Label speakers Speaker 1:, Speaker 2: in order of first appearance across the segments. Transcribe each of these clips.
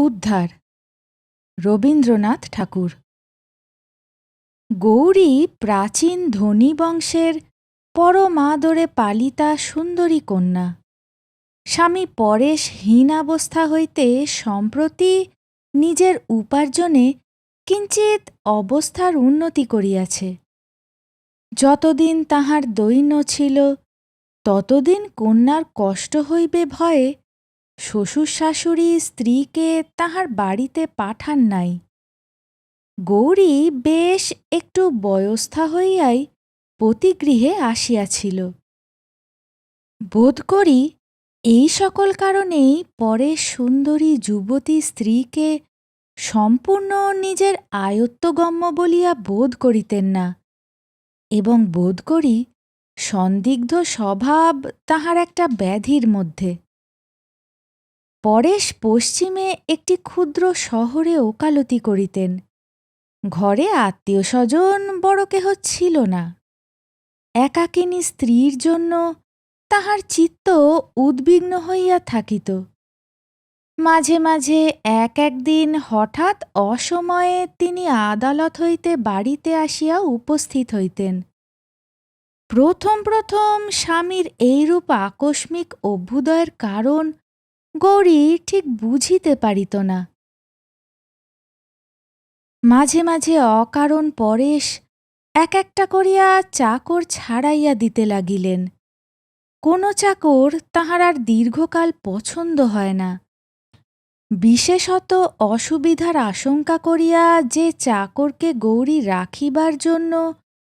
Speaker 1: উদ্ধার রবীন্দ্রনাথ ঠাকুর। গৌরী প্রাচীন ধনী বংশের পরমাদরে পালিতা সুন্দরী কন্যা। স্বামী পরেশ হীনাবস্থা হইতে সম্প্রতি নিজের উপার্জনে কিঞ্চিৎ অবস্থার উন্নতি করিয়াছে। যতদিন তাহার দৈন্য ছিল ততদিন কন্যার কষ্ট হইবে ভয়ে শ্বশুর শাশুড়ি স্ত্রীকে তাহার বাড়িতে পাঠান নাই। গৌরী বেশ একটু বয়স্থা হইয়াই পতিগৃহে আসিয়াছিল। বোধ করি এই সকল কারণেই পরে সুন্দরী যুবতী স্ত্রীকে সম্পূর্ণ নিজের আয়ত্তগম্য বলিয়া বোধ করিতেন না, এবং বোধ করি সন্দিগ্ধ স্বভাব তাহার একটা ব্যাধির মধ্যে। পরেশ পশ্চিমে একটি ক্ষুদ্র শহরে ওকালতি করিতেন। ঘরে আত্মীয় স্বজন বড় কেহ ছিল না। একাকিনী স্ত্রীর জন্য তাহার চিত্ত উদ্বিগ্ন হইয়া থাকিত। মাঝে মাঝে একদিন হঠাৎ অসময়ে তিনি আদালত হইতে বাড়িতে আসিয়া উপস্থিত হইতেন। প্রথম প্রথম স্বামীর এইরূপ আকস্মিক অভ্যুদয়ের কারণ গৌরী ঠিক বুঝিতে পারিত না। মাঝে মাঝে অকারণ পরেশ একটা করিয়া চাকর ছাড়াইয়া দিতে লাগিলেন। কোনো চাকর তাহার আর দীর্ঘকাল পছন্দ হয় না। বিশেষত অসুবিধার আশঙ্কা করিয়া যে চাকরকে গৌরী রাখিবার জন্য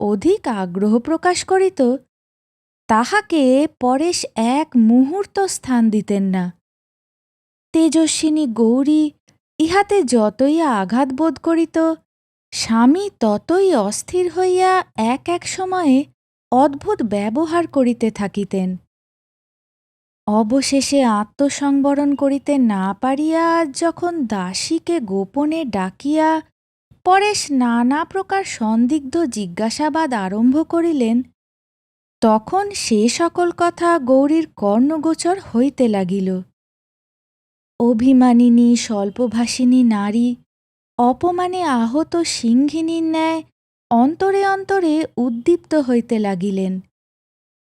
Speaker 1: অধিক আগ্রহ প্রকাশ করিত, তাহাকে পরেশ এক মুহূর্ত স্থান দিতেন না। তেজস্বিনী গৌরী ইহাতে যতই আঘাত বোধ করিত, স্বামী ততই অস্থির হইয়া এক সময়ে অদ্ভুত ব্যবহার করিতে থাকিতেন। অবশেষে আত্মসংবরণ করিতে না পারিয়া যখন দাসীকে গোপনে ডাকিয়া পরেশ নানা প্রকার সন্দিগ্ধ জিজ্ঞাসাবাদ আরম্ভ করিলেন, তখন সে সকল কথা গৌরীর কর্ণগোচর হইতে লাগিল। অভিমানিনী স্বল্পভাষিনী নারী অপমানে আহত সিংহিনীর ন্যায় অন্তরে অন্তরে উদ্দীপ্ত হইতে লাগিলেন,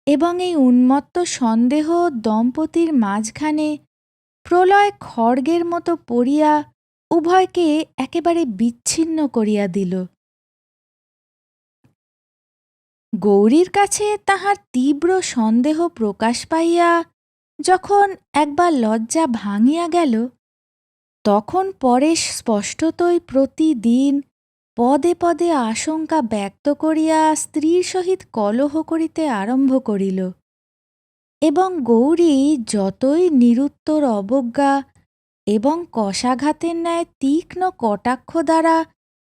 Speaker 1: এবং এই উন্মত্ত সন্দেহ দম্পতির মাঝখানে প্রলয় খড়গের মতো পড়িয়া উভয়কে একেবারে বিচ্ছিন্ন করিয়া দিল। গৌরীর কাছে তাহার তীব্র সন্দেহ প্রকাশ পাইয়া যখন একবার লজ্জা ভাঙিয়া গেল, তখন পরেশ স্পষ্টতই প্রতিদিন পদে পদে আশঙ্কা ব্যক্ত করিয়া স্ত্রীর সহিত কলহ করিতে আরম্ভ করিল, এবং গৌরী যতই নিরুত্তর অবজ্ঞা এবং কষাঘাতের ন্যায় তীক্ষ্ণ কটাক্ষ দ্বারা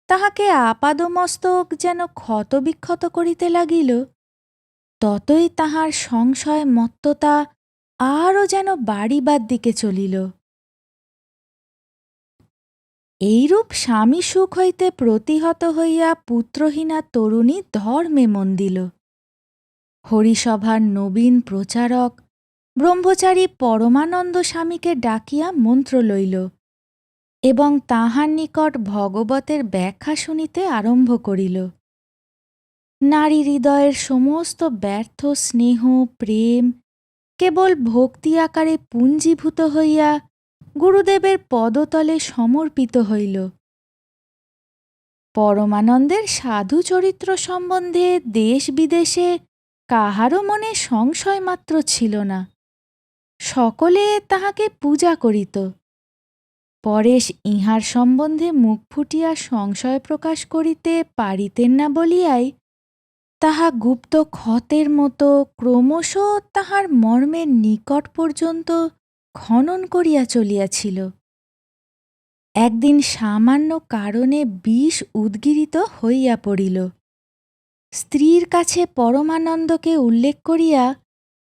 Speaker 1: তাহাকে আপাদমস্তক যেন ক্ষতবিক্ষত করিতে লাগিল, ততই তাহার সংশয় মত্ততা আরও যেন বাড়িবার দিকে চলিল। এইরূপ স্বামী সুখ হইতে প্রতিহত হইয়া পুত্রহীনা তরুণী ধর্মে মন দিল। হরিসভার নবীন প্রচারক ব্রহ্মচারী পরমানন্দ স্বামীকে ডাকিয়া মন্ত্র লইল, এবং তাহার নিকট ভগবতের ব্যাখ্যা শুনিতে আরম্ভ করিল। নারী হৃদয়ের সমস্ত ব্যর্থ স্নেহ প্রেম কেবল ভক্তি আকারে পুঞ্জীভূত হইয়া গুরুদেবের পদতলে সমর্পিত হইল। পরমানন্দের সাধু চরিত্র সম্বন্ধে দেশ বিদেশে কাহারও মনে সংশয় মাত্র ছিল না। সকলে তাহাকে পূজা করিত। পরেশ ইহার সম্বন্ধে মুখ ফুটিয়া সংশয় প্রকাশ করিতে পারিতেন না বলিয়াই তাহা গুপ্ত ক্ষতের মতো ক্রমশ তাহার মর্মের নিকট পর্যন্ত খনন করিয়া চলিয়াছিল। একদিন সামান্য কারণে বিষ উদ্গিরিত হইয়া পড়িল। স্ত্রীর কাছে পরমানন্দকে উল্লেখ করিয়া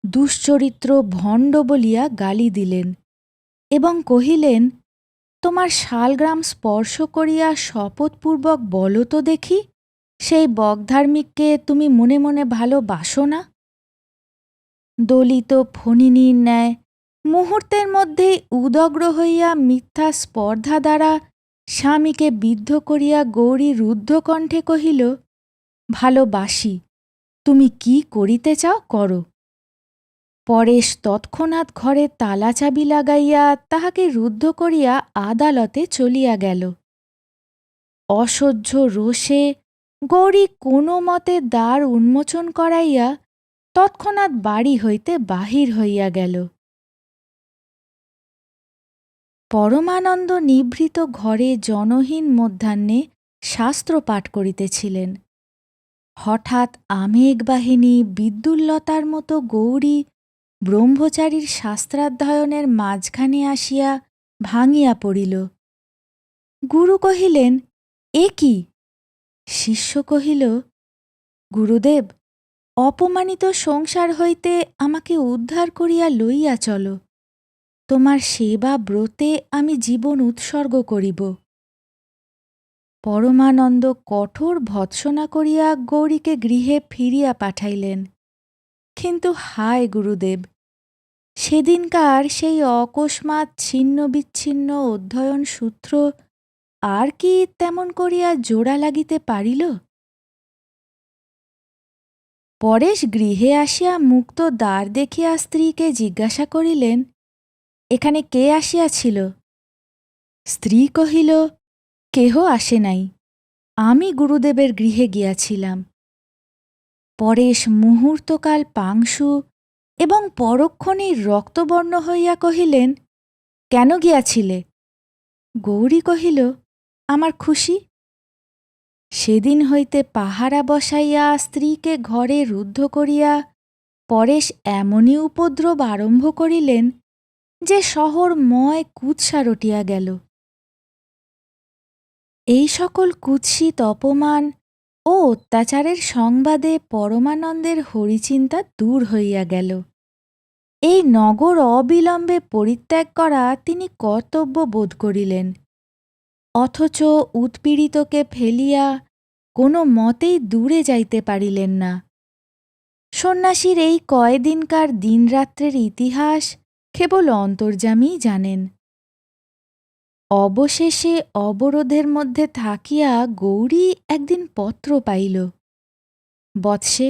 Speaker 1: দুশ্চরিত্র ভণ্ড বলিয়া গালি দিলেন, এবং কহিলেন, তোমার শালগ্রাম স্পর্শ করিয়া শপথপূর্বক বলো তো দেখি, সেই বকধার্মিককে তুমি মনে মনে ভালোবাসো না? দলিত ফণিনীর ন্যায় মুহূর্তের মধ্যেই উদগ্র হইয়া মিথ্যা স্পর্ধা দ্বারা স্বামীকে বিদ্ধ করিয়া গৌরী রুদ্ধ কণ্ঠে কহিল, ভালোবাসি, তুমি কি করিতে চাও করো। পরেশ তৎক্ষণাৎ ঘরে তালা চাবি লাগাইয়া তাহাকে রুদ্ধ করিয়া আদালতে চলিয়া গেল। অসহ্য রোষে গৌরী কোনো মতে দ্বার উন্মোচন করাইয়া তৎক্ষণাৎ বাড়ি হইতে বাহির হইয়া গেল। পরমানন্দ নিভৃত ঘরে জনহীন মধ্যাহ্নে শাস্ত্র পাঠ করিতেছিলেন। হঠাৎ আমেঘবাহিনী বিদ্যুল্লতার মতো গৌরী ব্রহ্মচারীর শাস্ত্রাধ্যয়নের মাঝখানে আসিয়া ভাঙিয়া পড়িল। গুরু কহিলেন, এ কি? শিষ্য কহিল, গুরুদেব, অপমানিত সংসার হইতে আমাকে উদ্ধার করিয়া লইয়া চল। তোমার সেবা ব্রতে আমি জীবন উৎসর্গ করিব। পরমানন্দ কঠোর ভৎসনা করিয়া গৌরীকে গৃহে ফিরিয়া পাঠাইলেন। কিন্তু হায় গুরুদেব, সেদিনকার সেই অকস্মাৎ ছিন্ন বিচ্ছিন্ন অধ্যয়ন সূত্র আর কি তেমন করিয়া জোড়া লাগিতে পারিল? পরেশ গৃহে আসিয়া মুক্ত দ্বার দেখিয়া স্ত্রীকে জিজ্ঞাসা করিলেন, এখানে কে আসিয়াছিল? স্ত্রী কহিল, কেহ আসে নাই, আমি গুরুদেবের গৃহে গিয়াছিলাম। পরেশ মুহূর্তকাল পাংশু এবং পরক্ষণেই রক্তবর্ণ হইয়া কহিলেন, কেন গিয়াছিলে? গৌরী কহিল, আমার খুশি। সেদিন হইতে পাহারা বসাইয়া স্ত্রীকে ঘরে রুদ্ধ করিয়া পরেশ এমনই উপদ্রব আরম্ভ করিলেন যে শহরময় কুৎসা রটিয়া গেল। এই সকল কুৎসিত অপমান ও অত্যাচারের সংবাদে পরমানন্দের হরিচিন্তা দূর হইয়া গেল। এই নগর অবিলম্বে পরিত্যাগ করা তিনি কর্তব্য বোধ করিলেন, অথচ উৎপীড়িতকে ফেলিয়া কোনো মতেই দূরে যাইতে পারিলেন না। সন্ন্যাসীর এই কয়দিনকার দিনরাত্রের ইতিহাস কেবল অন্তর্যামীই জানেন। অবশেষে অবরোধের মধ্যে থাকিয়া গৌরী একদিন পত্র পাইল। বৎসে,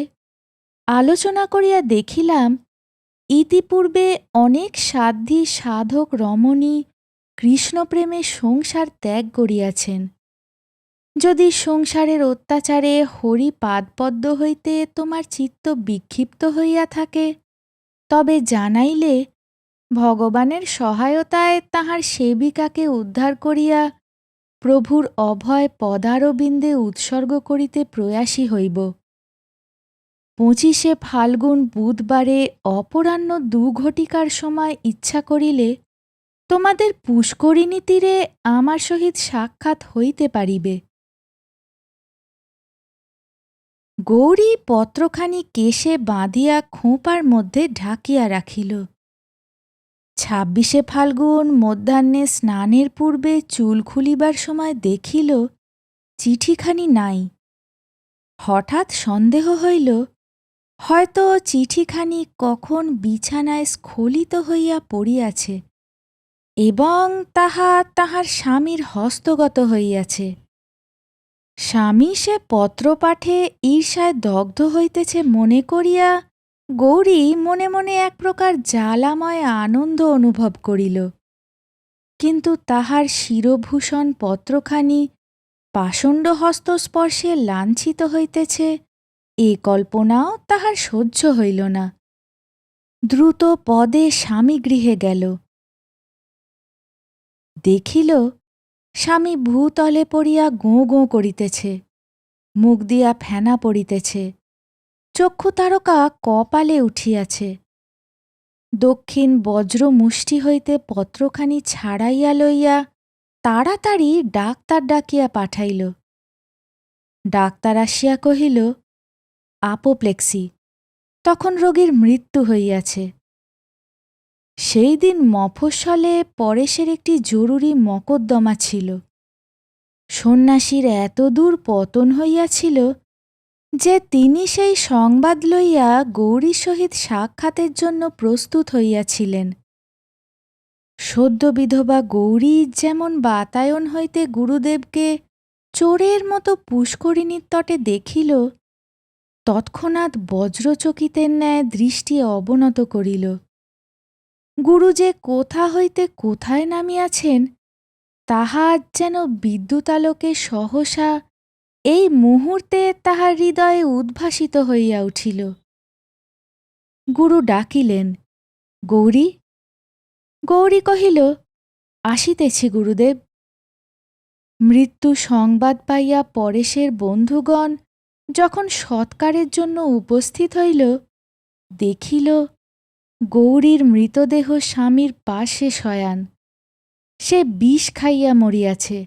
Speaker 1: আলোচনা করিয়া দেখিলাম ইতিপূর্বে অনেক সাধ্বী সাধক রমণী কৃষ্ণপ্রেমে সংসার ত্যাগ করিয়াছেন। যদি সংসারের অত্যাচারে হরি পাদপদ্ম হইতে তোমার চিত্ত বিক্ষিপ্ত হইয়া থাকে, তবে জানাইলে ভগবানের সহায়তায় তাহার সেবিকাকে উদ্ধার করিয়া প্রভুর অভয় পদারবিন্দে উৎসর্গ করিতে প্রয়াসী হইব। 25শে ফাল্গুন বুধবারে অপরাহ্ন 2 ঘটিকার সময় ইচ্ছা করিলে তোমাদের পুষ্করিণী তীরে আমার সহিত সাক্ষাৎ হইতে পারিবে। গৌরী পত্রখানি কেশে বাঁধিয়া খোঁপার মধ্যে ঢাকিয়া রাখিল। 26শে ফাল্গুন মধ্যাহ্নে স্নানের পূর্বে চুল খুলিবার সময় দেখিল চিঠিখানি নাই। হঠাৎ সন্দেহ হইল, হয়তো চিঠিখানি কখন বিছানায় স্খলিত হইয়া পড়িয়াছে এবং তাহা তাহার স্বামীর হস্তগত হইয়াছে। স্বামী সে পত্রপাঠে ঈর্ষায় দগ্ধ হইতেছে মনে করিয়া গৌরী মনে মনে এক প্রকার জ্বালাময় আনন্দ অনুভব করিল। কিন্তু তাহার শিরভূষণ পত্রখানি পাষণ্ড হস্তস্পর্শে লাঞ্ছিত হইতেছে এ কল্পনাও তাহার সহ্য হইল না। দ্রুত পদে স্বামী গৃহে গেল। দেখিল স্বামী ভূতলে পড়িয়া গোঁ গোঁ করিতেছে, মুখ দিয়া ফেনা পড়িতেছে, চক্ষু তারকা কপালে উঠিয়াছে। দক্ষিণ বজ্রমুষ্টি হইতে পত্রখানি ছাড়াইয়া লইয়া তাড়াতাড়ি ডাক্তার ডাকিয়া পাঠাইল। ডাক্তার আসিয়া কহিল, আপোপ্লেক্সি, তখন রোগীর মৃত্যু হইয়াছে। সেই দিন মফস্বলে পরেশের একটি জরুরি মকদ্দমা ছিল। সন্ন্যাসীর এতদূর পতন হইয়াছিল যে তিনি সেই সংবাদ লইয়া গৌরীর সহিত সাক্ষাতের জন্য প্রস্তুত হইয়াছিলেন। সদ্য বিধবা গৌরী যেমন বাতায়ন হইতে গুরুদেবকে চোরের মতো পুষ্করিণীর তটে দেখিল, তৎক্ষণাৎ বজ্রচকিতের ন্যায় দৃষ্টি অবনত করিল। গুরু যে কোথা হইতে কোথায় নামিয়াছেন, তাহা আজ যেন বিদ্যুতালোকে সহসা এই মুহূর্তে তাহার হৃদয়ে উদ্ভাসিত হইয়া উঠিল। গুরু ডাকিলেন, গৌরী। গৌরী কহিল, আসিতেছি গুরুদেব। মৃত্যু সংবাদ পাইয়া পরেশের বন্ধুগণ যখন সৎকারের জন্য উপস্থিত হইল, দেখিল গৌরীর মৃতদেহ স্বামীর পাশে শয়ান, সে বিষ খাইয়া মরিয়াছে।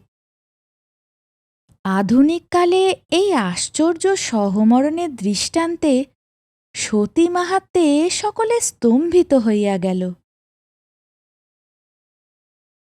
Speaker 1: আধুনিক কালে এই আশ্চর্য সহমরণের দৃষ্টান্তে সতী মাহাত্ম্যে সকলে স্তম্ভিত হইয়া গেল।